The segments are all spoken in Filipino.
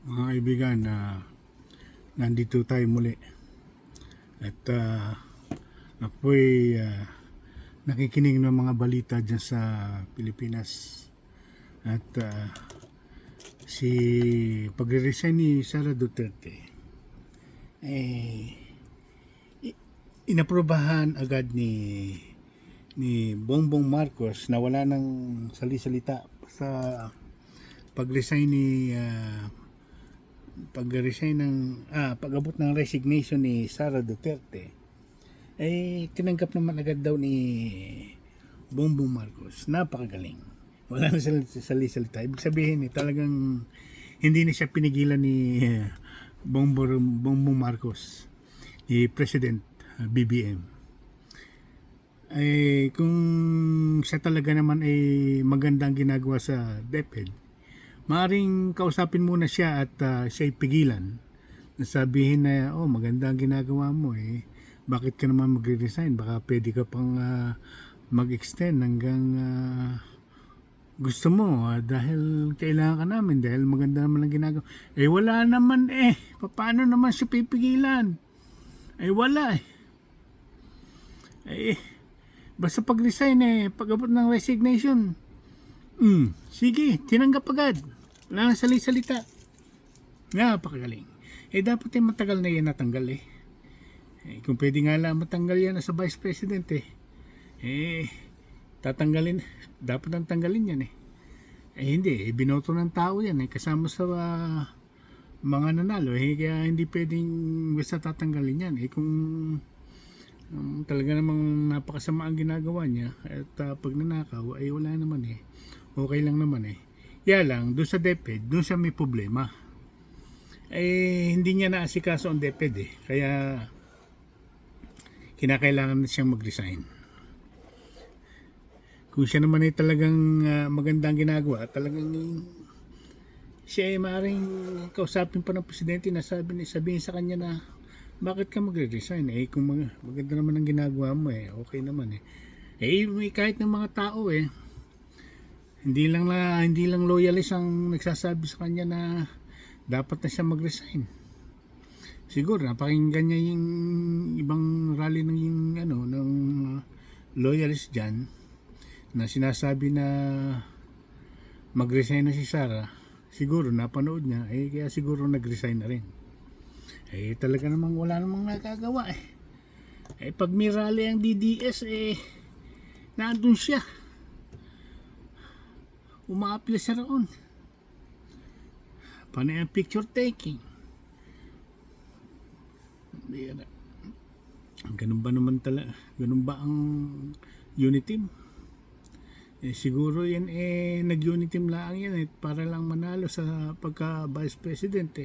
Mga kaibigan, nandito tayo muli at ako'y nakikinig ng mga balita dyan sa Pilipinas at si pagre-resign ni Sara Duterte eh, inaprobahan agad ni Bongbong Marcos na wala nang sali-salita sa pag-resign ni pag-abot ng resignation ni Sara Duterte, tinanggap naman agad daw ni Bongbong Marcos. Napakagaling. Wala na salita. Ibig sabihin, talagang hindi na siya pinigilan ni Bongbong Marcos, ni President BBM. Kung siya talaga naman ay magandang ginagawa sa DepEd, maaring kausapin muna siya at siya'y pigilan. Sabihin na, maganda ang ginagawa mo bakit ka naman magre-resign? Baka pwede ka pang mag-extend hanggang gusto mo dahil kailangan ka namin, dahil maganda naman ang ginagawa. Wala naman paano naman siya pipigilan? Wala basta pag-resign pag-abot ng resignation, sige, tinanggap agad. Wala nang salita. Napakagaling. Dapat matagal na yan natanggal kung pwede nga lang matanggal yan sa Vice President tatanggalin, dapat nang tanggalin yan hindi, binoto ng tao yan kasama sa mga nanalo kaya hindi pwedeng basta tatanggalin yan kung talaga namang napakasama ang ginagawa niya at pag nanakaw wala naman okay lang naman kaya lang doon sa DepEd, doon siya may problema hindi niya naasikaso ang DepEd kaya kinakailangan na siyang mag-resign. Kung siya naman talagang magandang ginagawa, talagang siya maaaring kausapin pa ng presidente na sabihin sa kanya na bakit ka magre-resign kung maganda naman ang ginagawa mo okay naman kahit ng mga tao hindi lang loyalist ang nagsasabi sa kanya na dapat na siya mag-resign. Siguro napakinggan niya yung ibang rally ng loyalist diyan na sinasabi na mag-resign na si Sara. Siguro napanood niya kaya siguro nag-resign na rin. Talaga namang wala namang nagagawa pag may rally ang DDS nandun siya, umaapila siya roon. Paano yung picture taking? Ganun ba naman talaga? Ganun ba ang unit team? Siguro yan nag-unit team lang yan para lang manalo sa pagka vice president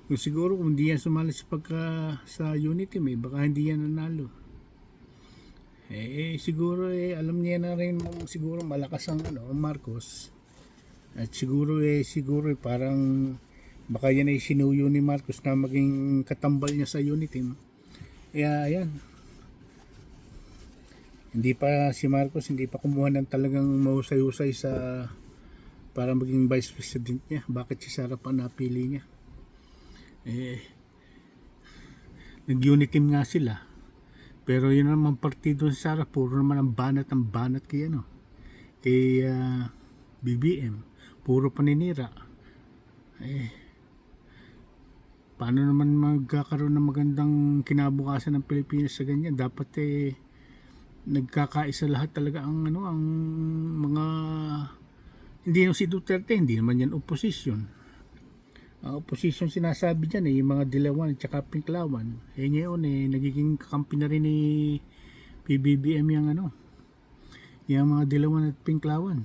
Kung siguro kung hindi yan sumali sa unit team baka hindi yan nanalo. Siguro alam niya na rin siguro malakas ang Marcos. At siguro parang baka yan sinuyo ni Marcos na maging katambal niya sa unit team. Kaya ayan, hindi pa si Marcos kumuha ng talagang mahusay-husay sa para maging vice president niya. Bakit si Sara pa napili niya? Nag-unit team nga sila, pero yun naman partido si Sara, puro naman ang banat kay BBM, puro paninira. Paano naman magkakaroon ng magandang kinabukasan ng Pilipinas sa ganyan? Dapat nagkakaisa lahat talaga ang mga, hindi yung si Duterte, hindi naman yan opposition. Ang opposition sinasabi dyan yung mga Dilawan at saka Pinklawan. Ngayon nagiging kakampi na rin ni PBBM yung mga Dilawan at Pinklawan.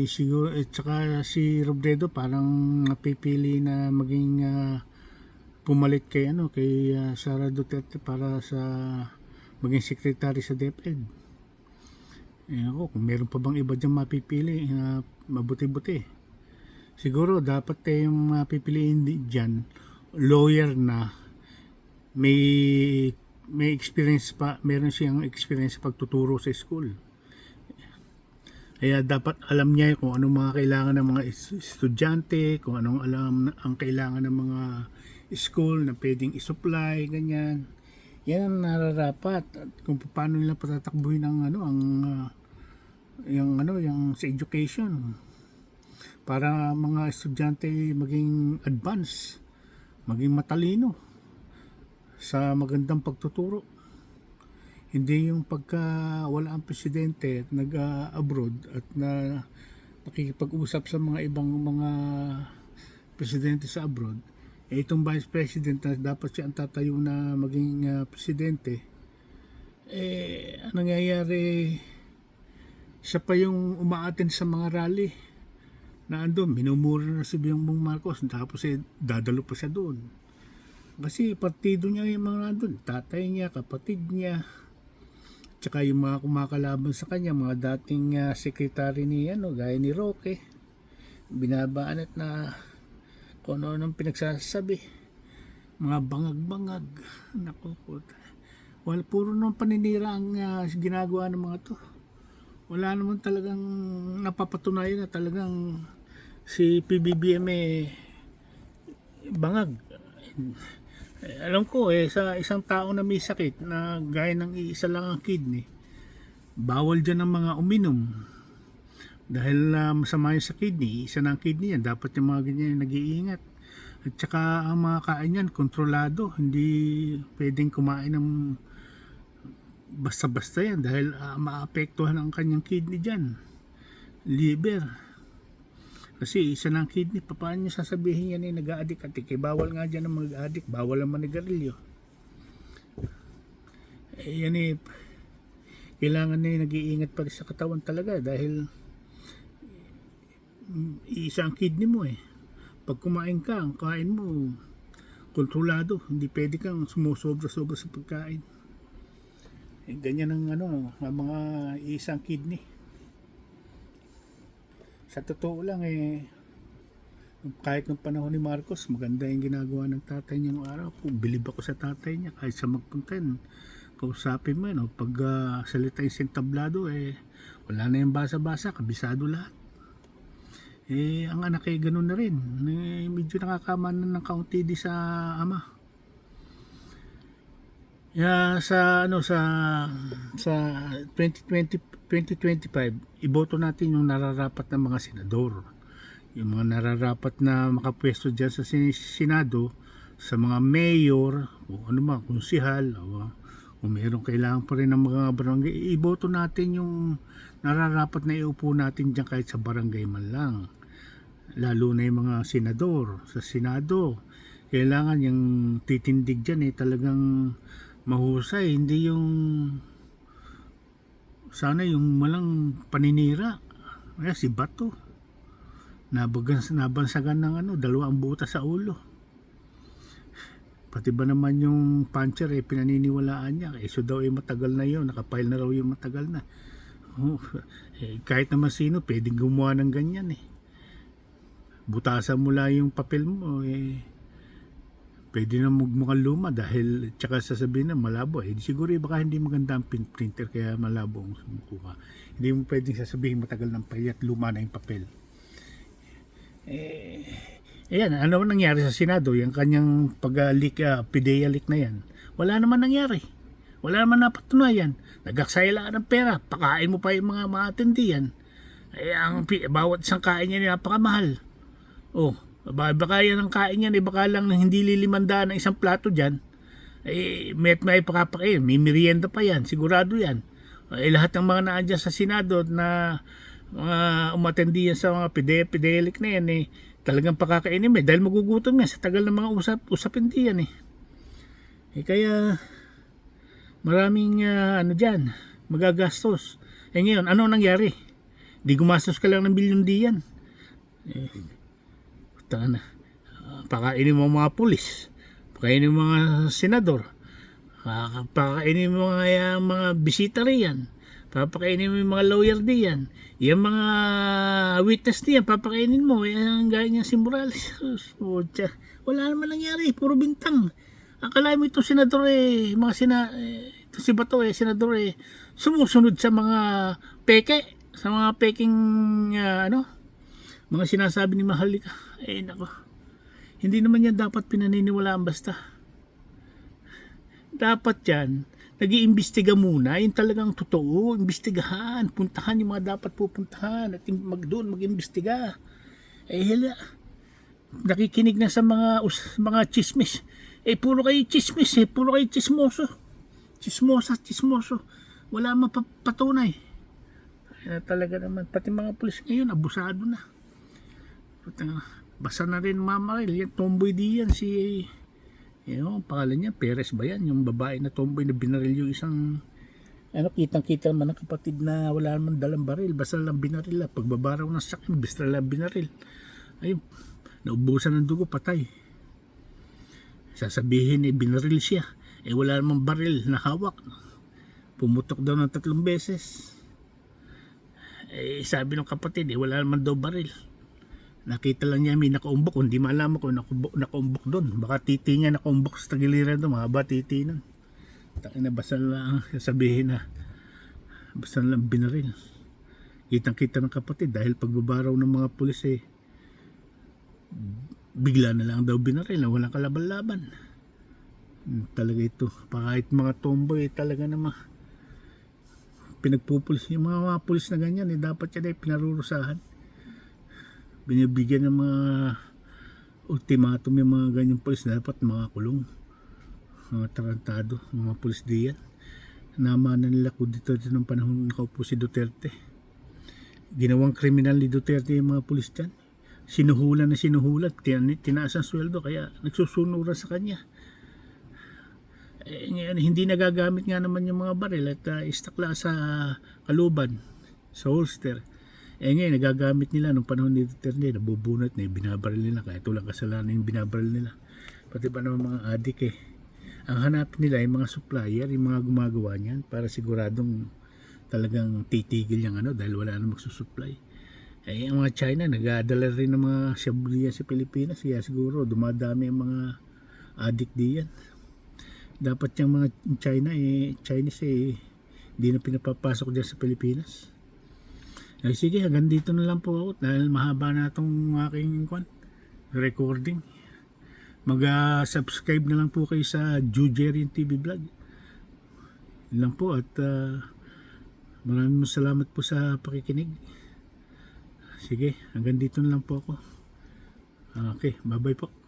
Siguro saka si Robredo parang napipili na maging pumalit kay Sara Duterte para sa maging secretary sa DepEd. Kung meron pa bang iba dyan mapipili mabuti-buti. Siguro dapat yung mapipiliin dyan lawyer na may experience pa, meron siyang experience sa pagtuturo sa school. Kaya dapat alam niya kung anong mga kailangan ng mga estudyante, kung anong alam ang kailangan ng mga school na pwedeng isupply, ganyan. Yan ang nararapat at kung paano nila patatakbuhin ang yung sa education para mga estudyante maging advance, maging matalino sa magandang pagtuturo. Hindi yung pagka wala ang presidente at nag-abroad at na nakikipag-usap sa mga ibang mga presidente sa abroad, itong vice president na dapat siya ang tatayo na maging presidente, ang nangyayari, siya pa yung umaaten sa mga rally na andun, minumura na si Bongbong Marcos, tapos dadalo pa siya doon. Kasi partido niya yung mga nandun, tatay niya, kapatid niya, tsaka yung mga kumakalaban sa kanya, mga dating sekretary ni gaya ni Roque, binabaan at na kung ano nang pinagsasabi, mga bangag-bangag, naku, puro nang paninira ang ginagawa ng mga to. Wala naman talagang napapatunayan na talagang si PBBM bangag. Alam ko sa isang tao na may sakit na gaya ng iisa lang ang kidney, bawal dyan ang mga uminom dahil masama yun sa kidney, isa na ang kidney yan, dapat yung mga ganyan nag-iingat. At saka ang mga kain yan kontrolado, hindi pwedeng kumain ng basta-basta yan dahil maapektuhan ang kanyang kidney dyan, liver. Kasi isa ng kidney, paano nyo sasabihin yan nag-a-addict? At bawal nga dyan ang mag-a-addict, bawal ang manigarilyo. Yan kailangan nag-iingat pa rin sa katawan talaga dahil isa ang kidney mo Pag kumain ka, ang kain mo kontrolado, hindi pwede kang sumusobra-sobra sa pagkain. Ganyan ang ang mga isang kidney. Sa totoo lang kahit ng panahon ni Marcos, maganda yung ginagawa ng tatay niya noong araw. Bilib ako sa tatay niya kahit sa magpuntan. Kausapin mo pag salita yung sentablado wala na yung basa-basa, kabisado lahat. Ang anak ganun na rin. Medyo nakakamanan ng kaunti di sa ama. Sa 2025, iboto natin yung nararapat na mga senador. Yung mga nararapat na makapwesto dyan sa Senado, sa mga mayor, o konsihal, o kung mayroong kailangan pa rin ng mga barangay, iboto natin yung nararapat na iupo natin dyan kahit sa barangay man lang. Lalo na yung mga senador. Sa Senado, kailangan yung titindig dyan talagang mahusay, hindi yung sana yung malang paninira. Si Bato nabansagan ng 2 butas sa ulo, pati ba naman yung puncher pinaniniwalaan niya so daw matagal na yun, nakapile na raw yung matagal na. Kahit naman sino pwedeng gumawa ng ganyan butasan mo lang yung papel mo pwede na mukhang luma dahil tsaka sasabihin na malabo siguro baka hindi maganda ang printer kaya malabo ang sumukuha. Hindi mo pwedeng sasabihin matagal ng payat luma na yung papel. Ayan, ano nangyari sa Senado yung kanyang pag-leak, PDEA leak na yan, wala naman nangyari, wala naman napatunayan. Nagaksaya ng pera, pakain mo pa yung mga atendihan. Ang bawat isang kain niya napakamahal. Baka yan ang kain yan, baka lang hindi lilimandaan ng isang plato dyan, may pakapakain, may merienda pa yan, sigurado yan. Lahat ng mga naandyan sa Senado na mga umatendiyan sa mga PDEA na yan talagang pakakainin dahil magugutom yan sa tagal ng mga usapin diyan kaya maraming dyan magagastos. Ngayon, ano nangyari? Di gumastos ka lang ng bilyon diyan. Pakainin mo mga pulis, pakainin mo mga senador, pakainin mo mga bisita riyan, papakainin mo yung mga lawyer diyan, yung mga witness diyan, papakainin mo ang gaya niya si Morales. Wala naman nangyari, puro bintang. Akala mo itong senador ito si Bato senador sumusunod sa mga peke. sa mga peking mga sinasabi ni Maharlika. Nako, hindi naman yan dapat pinaniniwalaan basta. Dapat yan nag-iimbestiga muna, yung talagang totoo, imbestigahan, puntahan yung mga dapat pupuntahan at mag-imbestiga. Hela, nakikinig na sa mga chismis. Puro kayo chismis, puro kayo chismoso. Chismoso. Wala mapapatunay. Talaga naman, pati mga pulis ngayon, abusado na. Basa na rin Mamaril, yan tomboy diyan si pangalan niya, Perez ba yan? Yung babae na tomboy na binaril yung isang kitang-kita naman ng kapatid na wala naman dalang baril, basta lang binaril lang. Pagbabaraw ng sakyan, basta lang binaril. Ayun, naubusan ng dugo, patay. Sasabihin binaril siya. Wala namang baril na hawak. Pumutok daw ng 3 beses. Sabi ng kapatid, wala naman daw baril. Nakita lang niya may nakaumbok, hindi malaman ko nakaumbok doon. Baka titi niya nakaumbok sa tagiliran doon, mahaba titi nun. Takin na basta lang sabihin na basta lang binaril. Kitang-kita ng kapatid dahil pagbabaraw ng mga pulis bigla na lang daw binaril na walang kalaban-laban. Talaga ito, kahit mga tomboy talaga naman pinagpupulis yung mga pulis na ganyan, dapat yan pinarurusahan. Binibigyan ng mga ultimatum yung mga ganyang pulis, dapat mga kulong, mga tarantado, mga pulis diyan. Namanan nila ko dito ng panahon nakaupo si Duterte. Ginawang kriminal ni Duterte yung mga pulis dyan. Sinuhulan, tinaas ang sweldo, kaya nagsusunuran sa kanya. Ngayon, hindi nagagamit nga naman yung mga baril at istakla sa kaluban, sa holster. Ngayon, nagagamit nila nung panahon ni Duterte, nabubunot na, binabaril nila, kahit walang kasalanan yung binabaril nila. Pati pa naman mga adik ang hanapin nila yung mga supplier, yung mga gumagawa niyan, para siguradong talagang titigil yung dahil wala na magsusupply. Ang mga China, nag-aadala rin ng mga shabuliya sa Pilipinas, kaya siguro dumadami ang mga adik diyan. Dapat yung mga China, Chinese hindi na pinapapasok dyan sa Pilipinas. Sige, hanggang dito na lang po ako dahil mahaba na itong aking recording. Mag-subscribe na lang po kayo sa Jujerian TV Vlog. Yun lang po at maraming salamat po sa pakikinig. Sige, hanggang dito na lang po ako. Okay, bye bye po.